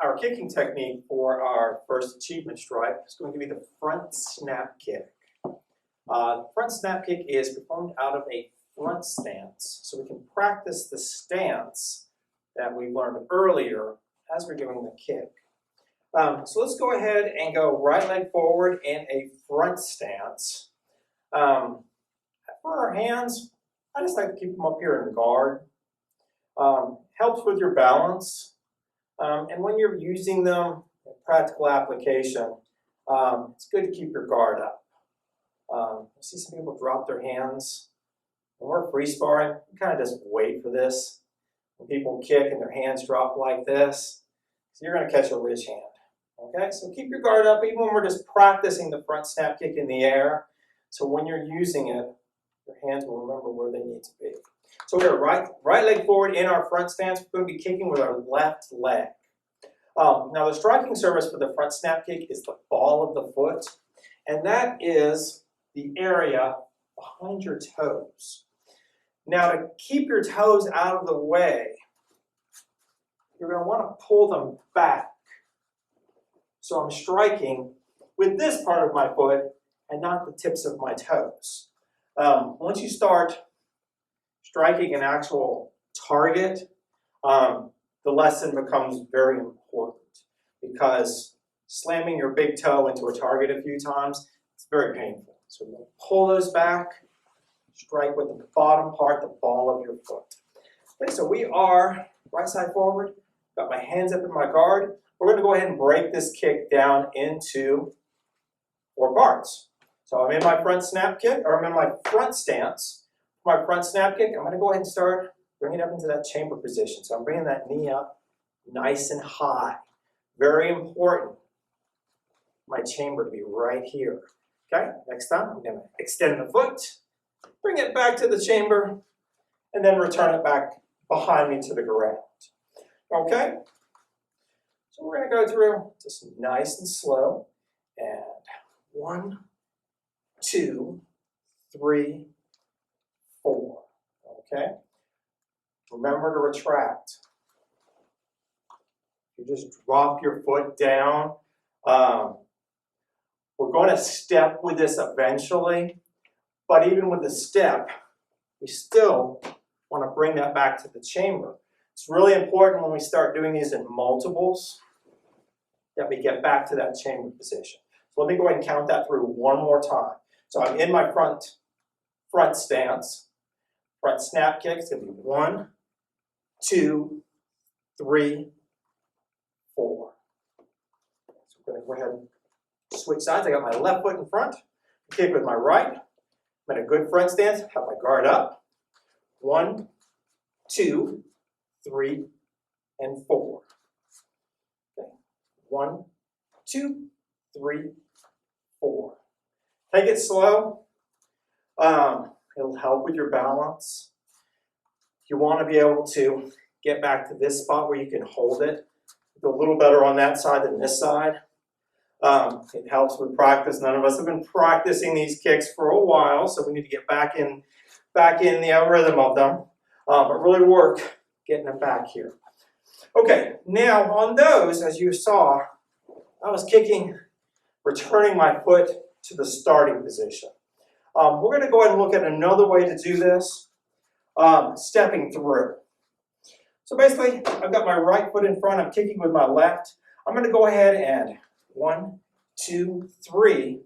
Our kicking technique for our first achievement strike is going to be the front snap kick. The front snap kick is performed out of a front stance, so we can practice the stance that we learned earlier as we're doing the kick. So let's go ahead and go right leg forward in a front stance. For our hands, I just like to keep them up here in guard. Helps with your balance. And when you're using them in practical application, it's good to keep your guard up. I see some people drop their hands. When we're free sparring, we kind of just wait for this. When people kick and their hands drop like this, so you're going to catch a rich hand. Okay, so keep your guard up even when we're just practicing the front snap kick in the air. So when you're using it, your hands will remember where they need to be. So we're right leg forward in our front stance. We're going to be kicking with our left leg. Now the striking surface for the front snap kick is the ball of the foot, and that is the area behind your toes. Now to keep your toes out of the way, you're going to want to pull them back. So I'm striking with this part of my foot and not the tips of my toes. Once you start striking an actual target, the lesson becomes very important because slamming your big toe into a target a few times, it's very painful. So we're going to pull those back, strike with the bottom part, the ball of your foot. Okay, so we are right side forward, got my hands up in my guard. We're going to go ahead and break this kick down into 4 parts. So I'm in my front snap kick, or I'm in my front stance. My front snap kick, I'm going to go ahead and start bringing it up into that chamber position. So I'm bringing that knee up nice and high. Very important. My chamber to be right here. Okay, next time I'm going to extend the foot, bring it back to the chamber, and then return it back behind me to the ground. Okay? So we're going to go through just nice and slow. And 1, 2, 3, 4. Okay? Remember to retract. You just drop your foot down. We're going to step with this eventually, but even with the step, we still want to bring that back to the chamber. It's really important when we start doing these in multiples that we get back to that chamber position. So let me go ahead and count that through one more time. So I'm in my front stance, front snap kick. It's going to be 1, 2, 3, 4. So we're going to go ahead and switch sides. I got my left foot in front, kick with my right. I'm in a good front stance, have my guard up. 1, 2, 3, and 4. Okay. 1, 2, 3, 4. Take it slow. It'll help with your balance. You want to be able to get back to this spot where you can hold it. Do a little better on that side than this side. It helps with practice. None of us have been practicing these kicks for a while, so we need to get back in the rhythm of them. But really work getting them back here. Okay, now on those, as you saw, I was kicking, returning my foot to the starting position. We're going to go ahead and look at another way to do this, stepping through. So basically, I've got my right foot in front, I'm kicking with my left. I'm going to go ahead and 1, 2, 3,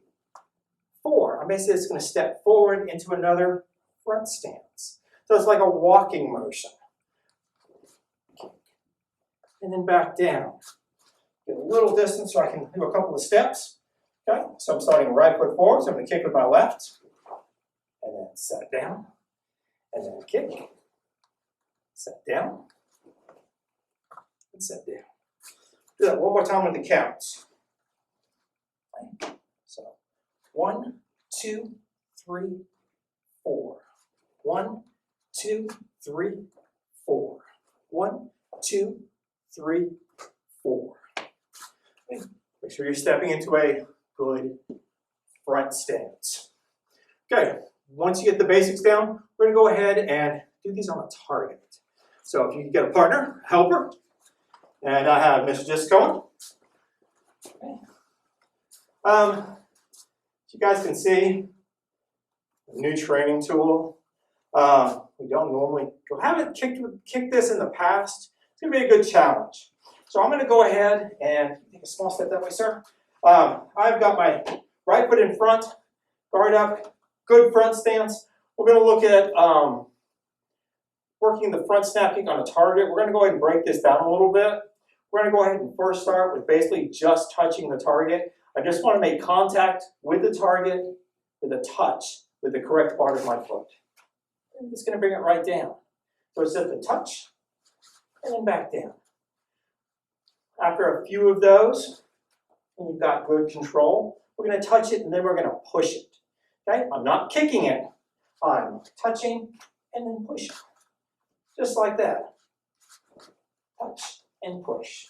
4. I'm basically just going to step forward into another front stance. So it's like a walking motion. And then back down. Get a little distance so I can do a couple of steps. Okay, so I'm starting right foot forward, so I'm going to kick with my left. And then set down. And then kick. Set down. And set down. Do that one more time with the counts. Okay. So 1, 2, 3, 4. 1, 2, 3, 4. 1, 2, 3, 4. Okay. Make sure you're stepping into a good front stance. Okay, once you get the basics down, we're going to go ahead and do these on a target. So if you can get a partner, helper, And I have Miss Gisco. Okay. As you guys can see, a new training tool. We don't normally, we haven't kicked this in the past. It's gonna be a good challenge. So I'm gonna go ahead and take a small step that way, sir. I've got my right foot in front, guard up, good front stance. We're gonna look at working the front snap kick on a target. We're gonna go ahead and break this down a little bit. We're gonna go ahead and first start with basically just touching the target. I just wanna make contact with the target with a touch with the correct part of my foot. I'm just gonna bring it right down. So it's just a touch and then back down. After a few of those, and you've got good control, we're gonna touch it and then we're gonna push it. Okay, I'm not kicking it. I'm touching and then pushing. Just like that. Touch and push.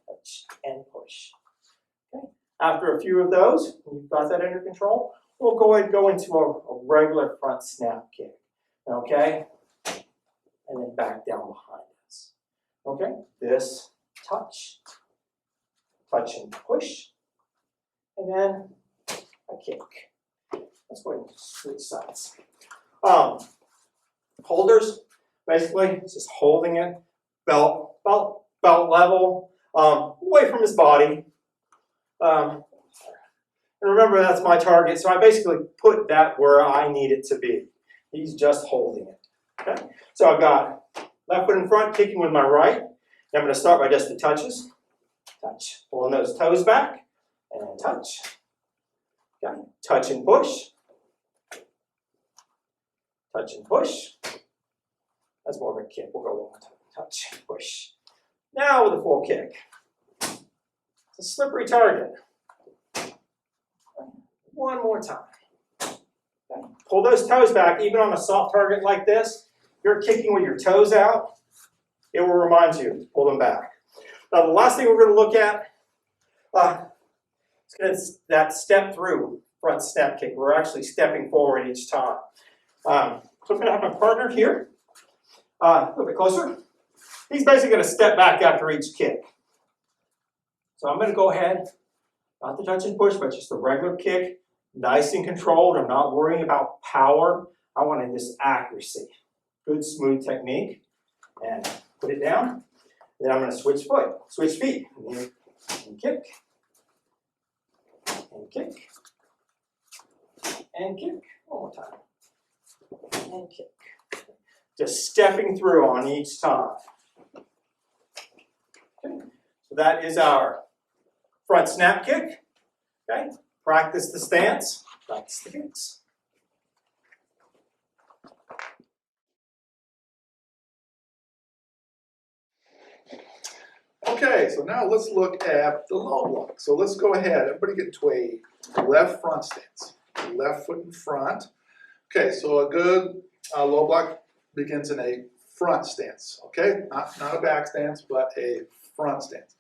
Touch and push. Okay. After a few of those, you've got that under control, we'll go ahead and go into a regular front snap kick. Okay? And then back down behind us. Okay? This touch, touch and push, and then a kick. Let's go ahead and switch sides. Holders, basically, it's just holding it, belt level, away from his body. And remember, that's my target, so I basically put that where I need it to be. He's just holding it. Okay? So I've got left foot in front, kicking with my right. And I'm going to start by just the touches. Touch, pulling those toes back, and then touch. Okay? Touch and push. Touch and push. That's more of a kick. We'll go one more time. Touch, push. Now with a full kick. It's a slippery target. One more time. Okay. Pull those toes back. Even on a soft target like this, you're kicking with your toes out. It will remind you to pull them back. Now the last thing we're going to look at is that step through front step kick. We're actually stepping forward each time. So I'm going to have my partner here, a little bit closer. He's basically going to step back after each kick. So I'm going to go ahead, not the touch and push, but just a regular kick, nice and controlled. I'm not worrying about power. I wanted this accuracy. Good, smooth technique. And put it down. Then I'm going to switch feet. And kick. And kick. And kick. One more time. And kick. Just stepping through on each time. Okay. So that is our front snap kick. Okay. Practice the stance. Practice the kicks. Okay, so now let's look at the low block. So let's go ahead. Everybody get to a left front stance. Left foot in front. Okay, so a good low block begins in a front stance. Okay, not a back stance, but a front stance.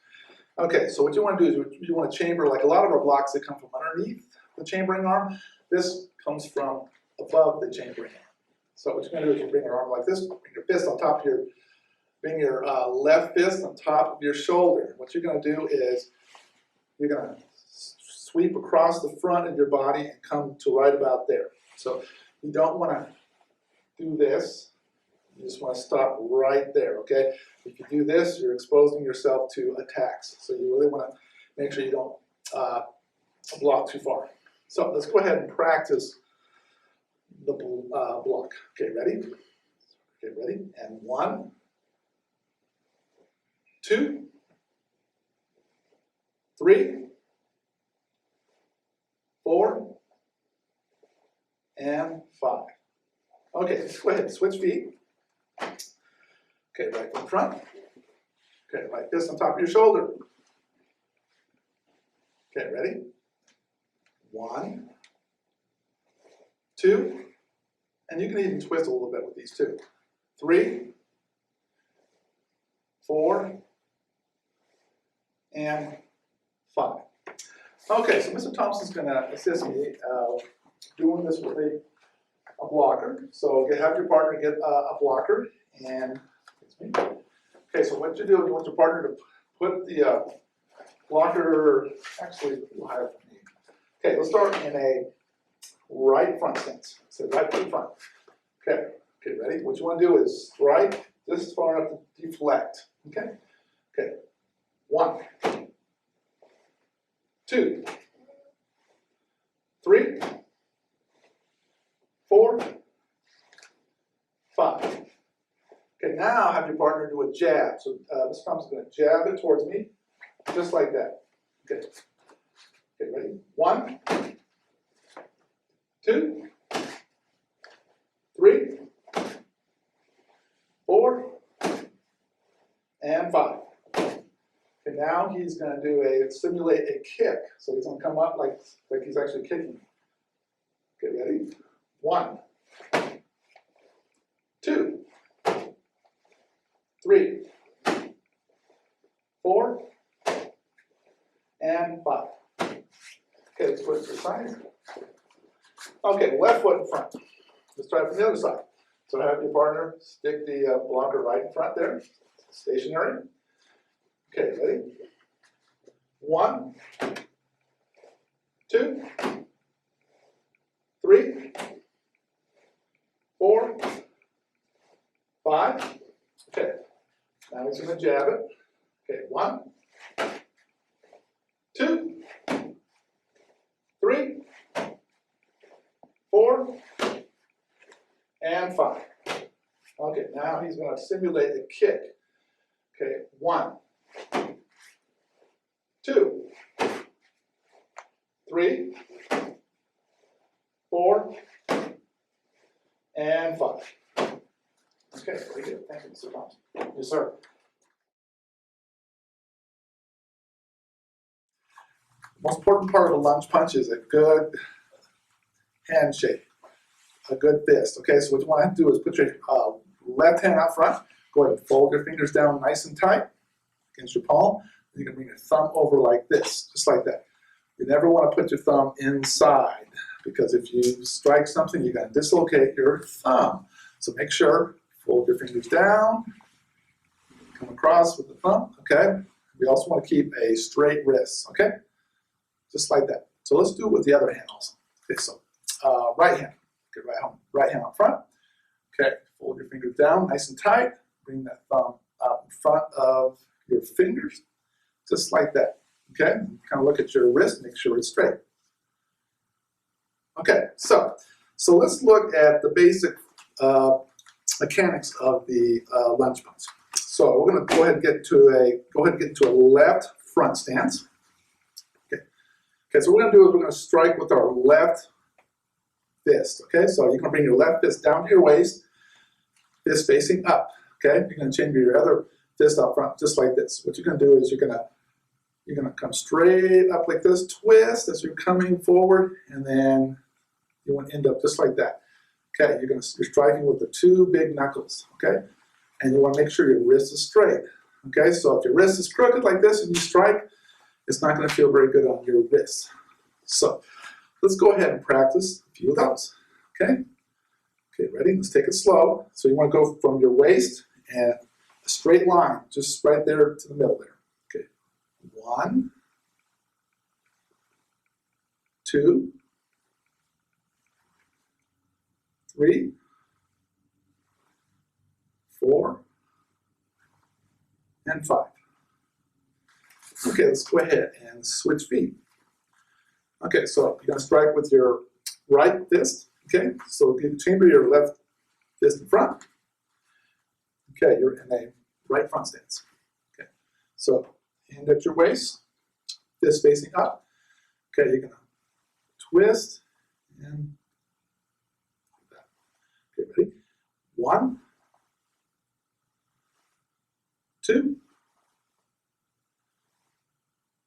Okay, so what you want to do is you want to chamber, like a lot of our blocks that come from underneath the chambering arm. This comes from above the chambering arm. So what you're going to do is you bring your arm like this, bring your fist on top of your Bring your left fist on top of your shoulder. What you're going to do is you're going to sweep across the front of your body and come to right about there. So you don't want to do this. You just want to stop right there, okay? If you do this, you're exposing yourself to attacks. So you really want to make sure you don't block too far. So let's go ahead and practice the block. Okay, ready? Okay, ready? And 1, 2, 3, 4, and 5. Okay, let's go ahead and switch feet. Okay, right foot in front. Okay, right fist on top of your shoulder. Okay, ready? 1, 2, and you can even twist a little bit with these too. 3, 4, and 5. Okay, so Mr. Thompson's going to assist me doing this with a blocker. So have your partner get a blocker, and Okay, so what you do, you want your partner to put the blocker, actually, a little higher for me. Okay, let's start in a right front stance. So right foot front. Okay, ready? What you want to do is strike this far enough to deflect. Okay. 1, 2, 3, 4, 5. Okay, now have your partner do a jab. So this thumb's going to jab it towards me, just like that. Okay, ready? 1, 2, 3, 4, and 5. Okay, now he's going to simulate a kick. So he's going to come up like he's actually kicking. Okay, ready? 1, 2, 3, 4, and 5. Okay, let's put it to the side. Okay, left foot in front. Let's try it from the other side. So have your partner stick the blocker right in front there, stationary. Okay, ready? 1, 2, 3, 4, 5. Okay, now he's going to jab it. Okay, 1, 2, 3, 4, and 5. Okay, now he's going to simulate a kick. Okay, 1, 2, 3, 4, and 5. Okay, very good. Thank you, Mr. Thompson. Yes, sir. Most important part of a lunge punch is a good handshake, a good fist. Okay, so what you want to do is put your left hand out front. Go ahead and fold your fingers down nice and tight against your palm. You can bring your thumb over like this, just like that. You never want to put your thumb inside because if you strike something, you're going to dislocate your thumb. So make sure, fold your fingers down, come across with the thumb, okay? We also want to keep a straight wrist, okay? Just like that. So let's do it with the other hand also. Okay, so right hand. Okay, right hand up front. Okay, fold your fingers down nice and tight. Bring that thumb up in front of your fingers, just like that. Okay, kind of look at your wrist, make sure it's straight. Okay, so let's look at the basic mechanics of the lunge punch. So we're going to go ahead and get to a left front stance. Okay, so what we're going to do is we're going to strike with our left fist. Okay, so you're going to bring your left fist down to your waist, fist facing up. Okay, you're going to change your other fist up front, just like this. What you're going to do is you're going to come straight up like this, twist as you're coming forward, and then you want to end up just like that. Okay, you're striking with the two big knuckles. Okay, and you want to make sure your wrist is straight. Okay, so if your wrist is crooked like this and you strike, it's not going to feel very good on your wrist. So let's go ahead and practice a few of those. Okay, ready? Let's take it slow. So you want to go from your waist and a straight line, just right there to the middle there. Okay, 1, 2, 3, 4, and 5. Okay, let's go ahead and switch feet. Okay, so you're going to strike with your right fist. Okay, so you chamber your left fist in front. Okay, you're in a right front stance. Okay, so hand at your waist, fist facing up. Okay, you're going to twist and like that. Okay, ready? 1, 2,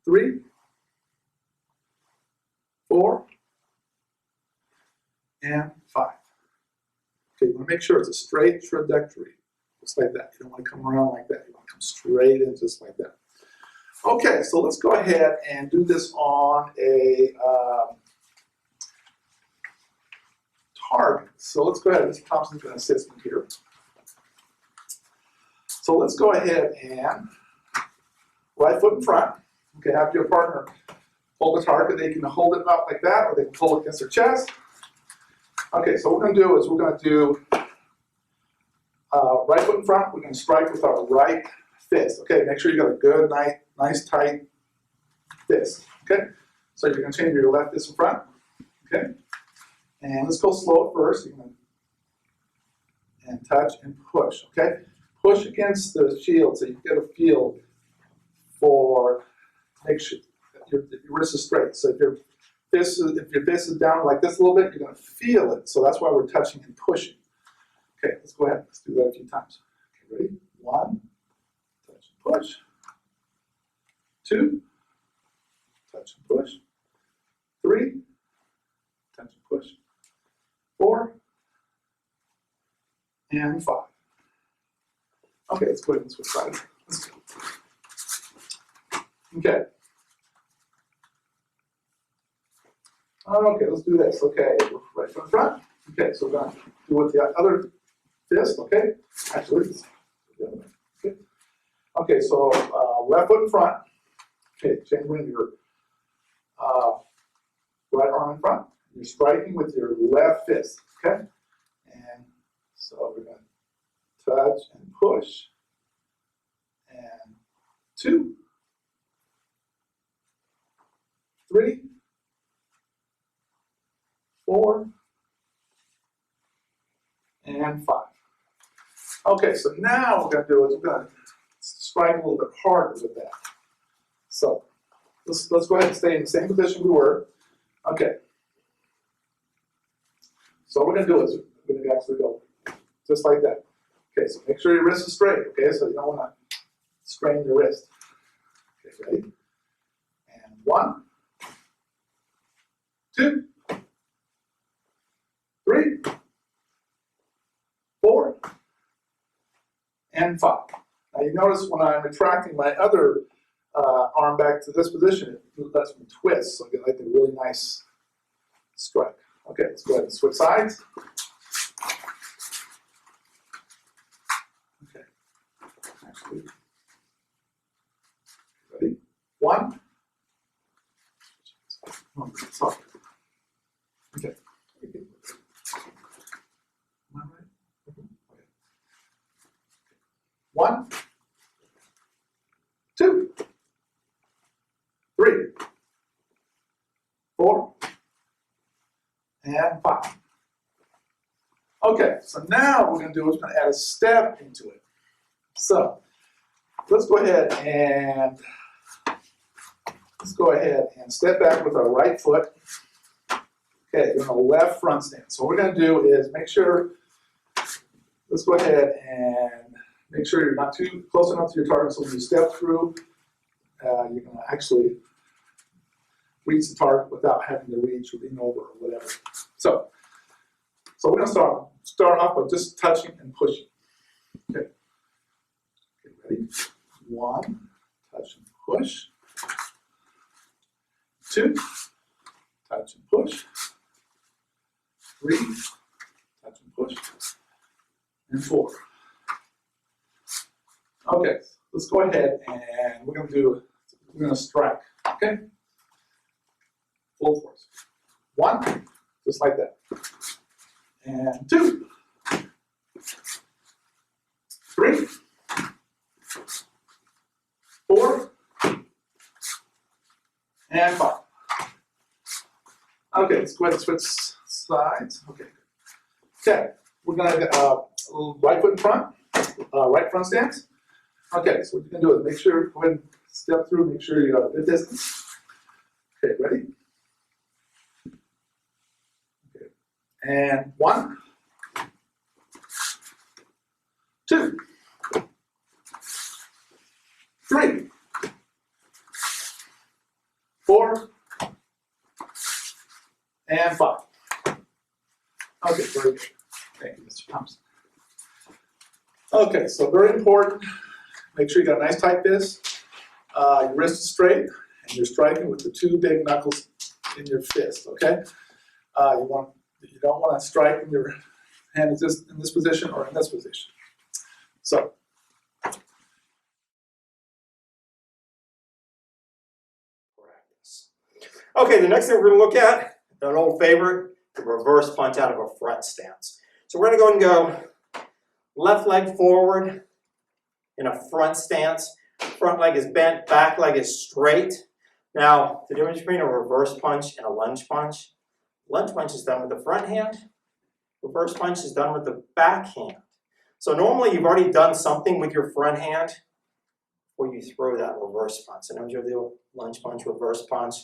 3, 4, and 5. Okay, you want to make sure it's a straight trajectory, just like that. You don't want to come around like that. You want to come straight in just like that. Okay, so let's go ahead and do this on a target. So let's go ahead. Mr. Thompson's going to assist me here. So let's go ahead and right foot in front. Okay, have your partner hold the target. They can hold it up like that, or they can pull it against their chest. Okay, so what we're going to do is we're going to do right foot in front. We're going to strike with our right fist. Okay, make sure you got a good, nice tight fist. Okay, so you're going to change your left fist in front. Okay, and let's go slow at first. You're going to, and touch and push. Okay, push against the shield so you get a feel for, make sure that your wrist is straight. So if your fist is down like this a little bit, you're going to feel it. So that's why we're touching and pushing. Okay, let's go ahead. Let's do that a few times. Okay, ready? 1, touch and push. 2, touch and push. 3, touch and push. 4, and 5. Okay, let's go ahead and switch sides. Let's go. Okay. Okay, let's do this. Okay, right from the front. Okay, so we're going to do with the other fist. Okay, actually, okay. Okay, so left foot in front. Okay, bring your right arm in front. You're striking with your left fist. Okay, and so we're going to touch and push. And 2, 3, 4, and 5. Okay, so now what we're going to do is we're going to strike a little bit harder with that. So let's go ahead and stay in the same position we were. Okay. So what we're going to do is we're going to actually go just like that. Okay, so make sure your wrist is straight. Okay, so you don't want to strain your wrist. Okay, ready? And 1, 2, 3, 4, and 5. Now you notice when I'm retracting my other arm back to this position, it lets me twist, so I get like a really nice strike. Okay, let's go ahead and switch sides. Okay, actually, ready? 1. Oh, sorry. Okay. Am I right? Okay. 1, 2, 3, 4, and 5. Okay, so now what we're going to do is we're going to add a step into it. So let's go ahead and step back with our right foot. Okay, you're in a left front stance. So what we're going to do is make sure, let's go ahead and make sure you're not too close enough to your target. So when you step through, you're going to actually reach the target without having to reach or lean over or whatever. So we're going to start off by just touching and pushing. Okay. Okay, ready? 1, touch and push. 2, touch and push. 3, touch and push. And 4. Okay, let's go ahead and we're going to strike. Okay? Full force. 1, just like that. And 2, 3, 4, and 5. Okay, let's go ahead and switch sides. Okay. Okay, we're going to get right foot in front, right front stance. Okay, so what you're going to do is make sure, go ahead and step through, make sure you have a good distance. Okay, ready? Okay. And 1, 2, 3, 4, and 5. Okay, very good. Thank you, Mr. Thompson. Okay, so very important. Make sure you got a nice tight fist. Your wrist is straight, and you're striking with the 2 big knuckles in your fist. Okay, you don't want to strike when your hand is just in this position or in this position. So Nice. Okay, the next thing we're going to look at, an old favorite, the reverse punch out of a front stance. So we're going to go and go left leg forward in a front stance. Front leg is bent, back leg is straight. Now, the difference between a reverse punch and a lunge punch is done with the front hand. Reverse punch is done with the back hand. So normally you've already done something with your front hand before you throw that reverse punch. Sometimes you'll do a lunge punch, reverse punch,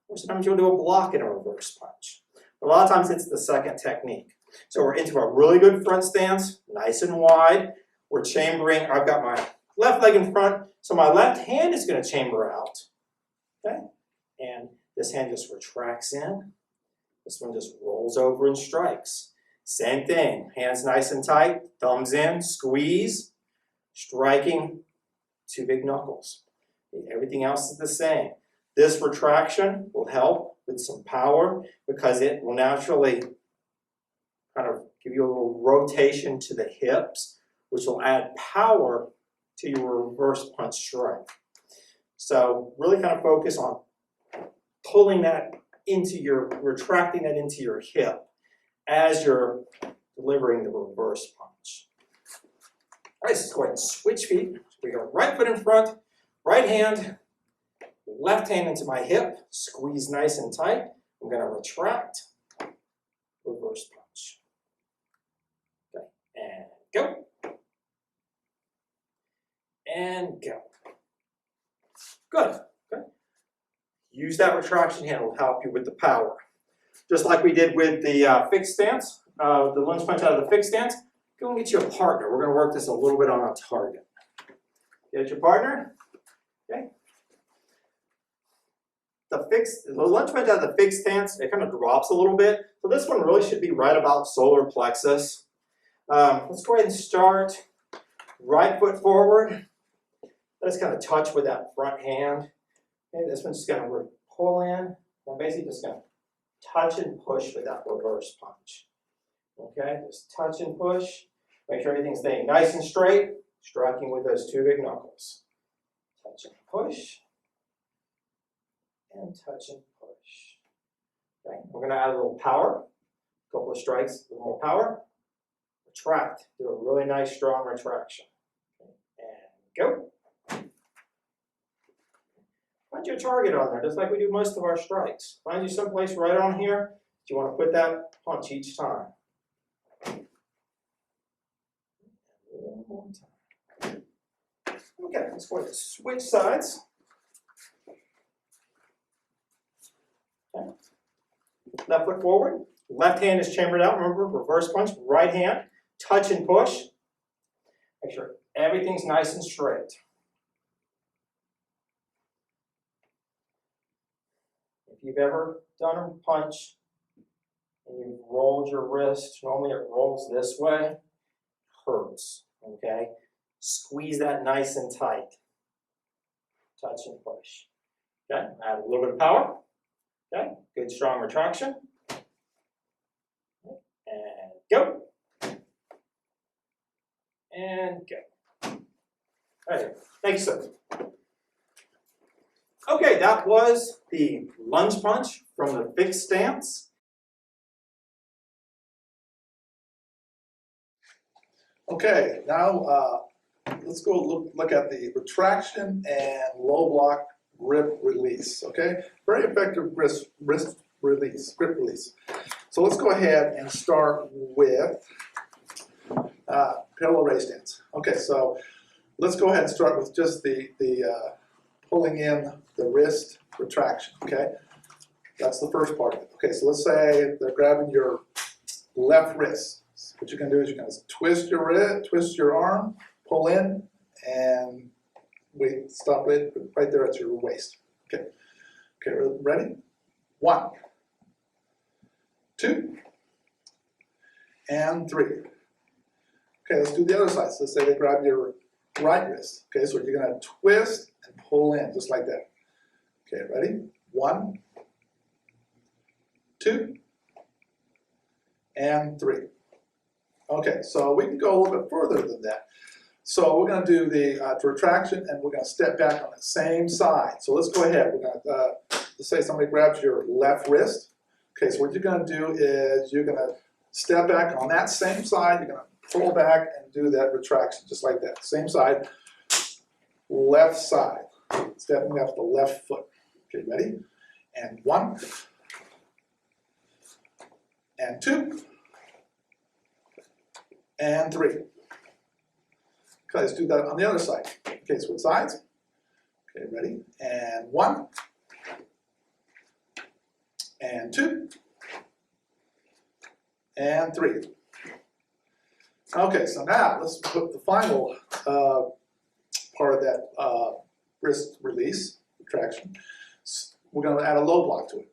or sometimes you'll do a block and a reverse punch. But a lot of times it's the second technique. So we're into a really good front stance, nice and wide. We're chambering. I've got my left leg in front, so my left hand is going to chamber out. Okay? And this hand just retracts in. This one just rolls over and strikes. Same thing. Hands nice and tight, thumbs in, squeeze, striking, two big knuckles. Everything else is the same. This retraction will help with some power because it will naturally kind of give you a little rotation to the hips, which will add power to your reverse punch strike. So really kind of focus on pulling that into your, retracting that into your hip as you're delivering the reverse punch. All right, so let's go ahead and switch feet. We go right foot in front, right hand, left hand into my hip, squeeze nice and tight. I'm going to retract, reverse punch. Okay, and go. And go. Good. Okay. Use that retraction hand, will help you with the power. Just like we did with the fixed stance, the lunge punch out of the fixed stance, go and get you a partner. We're going to work this a little bit on a target. Get your partner. Okay. The lunge punch out of the fixed stance, it kind of drops a little bit. So this one really should be right about solar plexus. Let's go ahead and start right foot forward. Let's kind of touch with that front hand. Okay, this one's just going to pull in. I'm basically just going to touch and push with that reverse punch. Okay, just touch and push. Make sure everything's staying nice and straight, striking with those two big knuckles. Touch and push. And touch and push. Okay, we're going to add a little power. A couple of strikes, a little more power. Retract. Do a really nice, strong retraction. Okay, and go. Find your target on there, just like we do most of our strikes. Find you someplace right on here that you want to put that punch each time. One more time. Okay, let's go ahead and switch sides. Okay. Left foot forward. Left hand is chambered out. Remember, reverse punch. Right hand, touch and push. Make sure everything's nice and straight. If you've ever done a punch and you've rolled your wrist, normally it rolls this way, hurts, okay? Squeeze that nice and tight. Touch and push. Okay, add a little bit of power. Okay, good strong retraction. And go. And go. All right, thanks, sir. Okay, that was the lunge punch from the fixed stance. Okay, now let's go look at the retraction and low block grip release. Okay, very effective wrist release, grip release. So let's go ahead and start with parallel raise stance. Okay, so let's go ahead and start with just the pulling in the wrist retraction. Okay, that's the first part of it. Okay, so let's say they're grabbing your left wrist. What you're going to do is you're going to twist your wrist, twist your arm, pull in, and wait, stop it right there at your waist. Okay, okay, ready? 1, 2, and 3. Okay, let's do the other side. So let's say they grab your right wrist. Okay, so you're going to twist and pull in just like that. Okay, ready? 1, 2, and 3. Okay, so we can go a little bit further than that. So we're gonna do the retraction and we're gonna step back on the same side. So let's go ahead. We're gonna, let's say somebody grabs your left wrist. Okay, so what you're gonna do is you're gonna step back on that same side. You're gonna pull back and do that retraction, just like that. Same side, left side. Stepping up the left foot. Okay, ready? And 1, and 2, and 3. Okay, let's do that on the other side. Okay, switch sides. Okay, ready? And 1, and 2, and 3. Okay, so now let's put the final part of that wrist release, retraction. We're going to add a low block to it.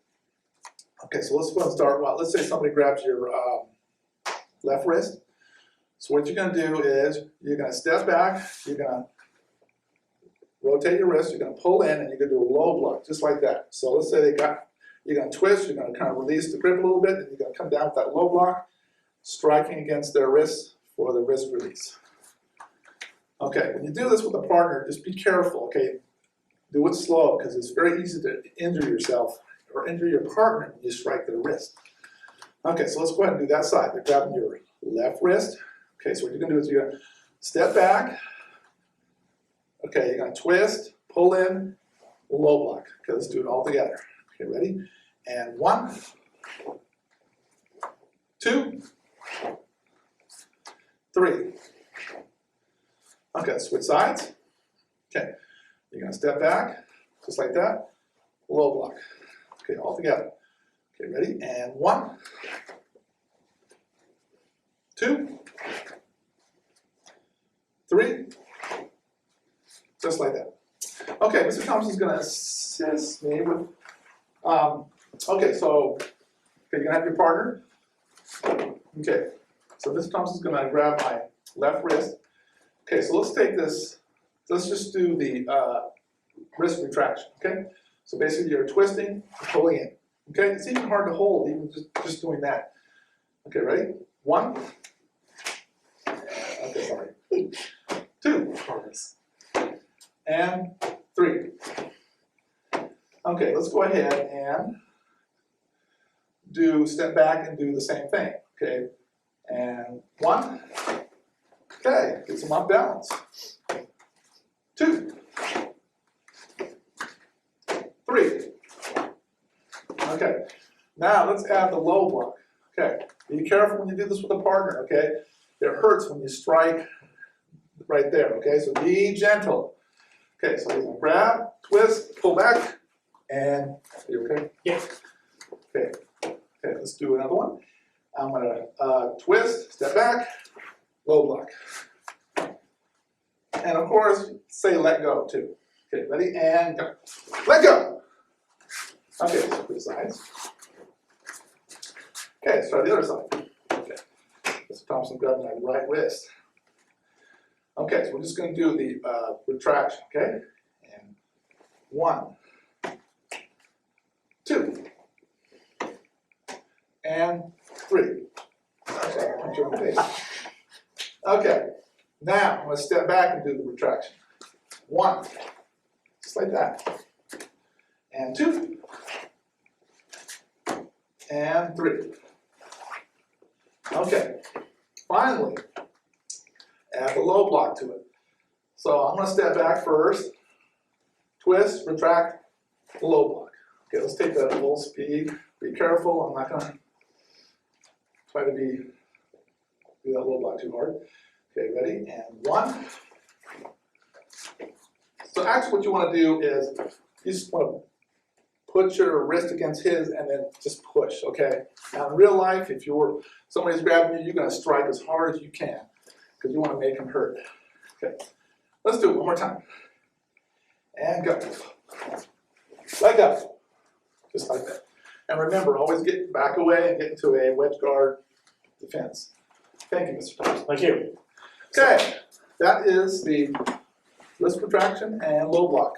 Okay, so let's go and start. Well, let's say somebody grabs your left wrist. So what you're going to do is you're going to step back, you're going to rotate your wrist, you're going to pull in, and you're going to do a low block, just like that. So let's say you're going to twist, you're going to kind of release the grip a little bit, and you're going to come down with that low block, striking against their wrist for the wrist release. Okay, when you do this with a partner, just be careful, okay? Do it slow, because it's very easy to injure yourself or injure your partner when you strike their wrist. Okay, so let's go ahead and do that side. You're grabbing your left wrist. Okay, so what you're going to do is you're going to step back. Okay, you're going to twist, pull in, low block. Okay, let's do it all together. Okay, ready? And 1, 2, 3. Okay, switch sides. Okay, you're going to step back, just like that, low block. Okay, all together. Okay, ready? And 1, 2, 3, just like that. Okay, Mr. Thompson's going to assist me with, okay, so, okay, you're going to have your partner. Okay, so Mr. Thompson's going to grab my left wrist. Okay, so let's take this, let's just do the wrist retraction, okay? So basically you're twisting and pulling in, okay? It's even hard to hold, even just doing that. Okay, ready? 1. Okay, sorry. 2. And 3. Okay, let's go ahead and step back and do the same thing, okay? And 1. Okay, get some off balance. 2. 3. Okay, now let's add the low block. Okay, be careful when you do this with a partner, okay? It hurts when you strike right there, okay? So be gentle. Okay, so we're gonna grab, twist, pull back, and are you okay? Yes. Okay, okay, let's do another one. I'm gonna twist, step back, low block. And of course, say let go too. Okay, ready? And go. Let go! Okay, so to the sides. Okay, let's try the other side. Okay, Mr. Thompson grabbing my right wrist. Okay, so we're just going to do the retraction, okay? And 1, 2, and 3. Sorry, punch you in the face. Okay, now I'm going to step back and do the retraction. 1, just like that. And 2, and 3. Okay, finally, add the low block to it. So I'm going to step back first, twist, retract, low block. Okay, let's take that at full speed. Be careful, I'm not going to try to do that low block too hard. Okay, ready? And 1. So actually what you want to do is, you just want to put your wrist against his and then just push, okay? Now in real life, if somebody's grabbing you, you're going to strike as hard as you can because you want to make him hurt. Okay, let's do it one more time. And go. Let go. Just like that. And remember, always get back away and get into a wedge guard defense. Thank you, Mr. Thompson. Thank you. Okay, that is the wrist retraction and low block.